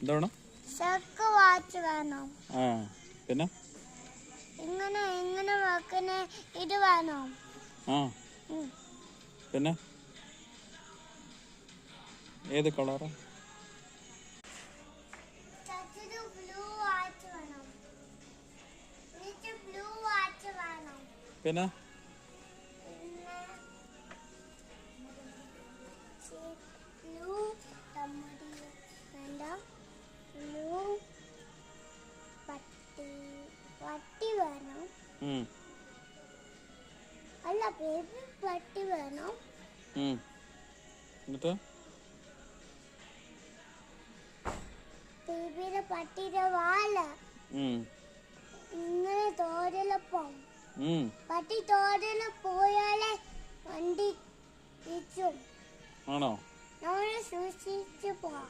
എന്താണ്? ഷർക്ക് വാച്ച് വേണം. ആ പിന്നെ ഇങ്ങനെ ഇങ്ങനെ വെക്കുന്ന ഇത് വേണം. ആ പിന്നെ ഏത് കളറാ? ബ്ലൂ വാച്ച് വേണം. ബ്ലൂ വാച്ച് വേണം. പിന്നെ ബ്ലൂ വേണ്ട. ബ്ലൂ പട്ടി വേണം. അല്ല ബേബി പട്ടി വേണം. എന്നിട്ട് ബേബിയുടെ പട്ടിയുടെ വാല് ഇങ്ങനെ തോരലപ്പം പട്ടി തോരല പോയാലേ വണ്ടി തിരിച്ചും ആണോ? നമ്മളെ സൂക്ഷിച്ചു പോവാം.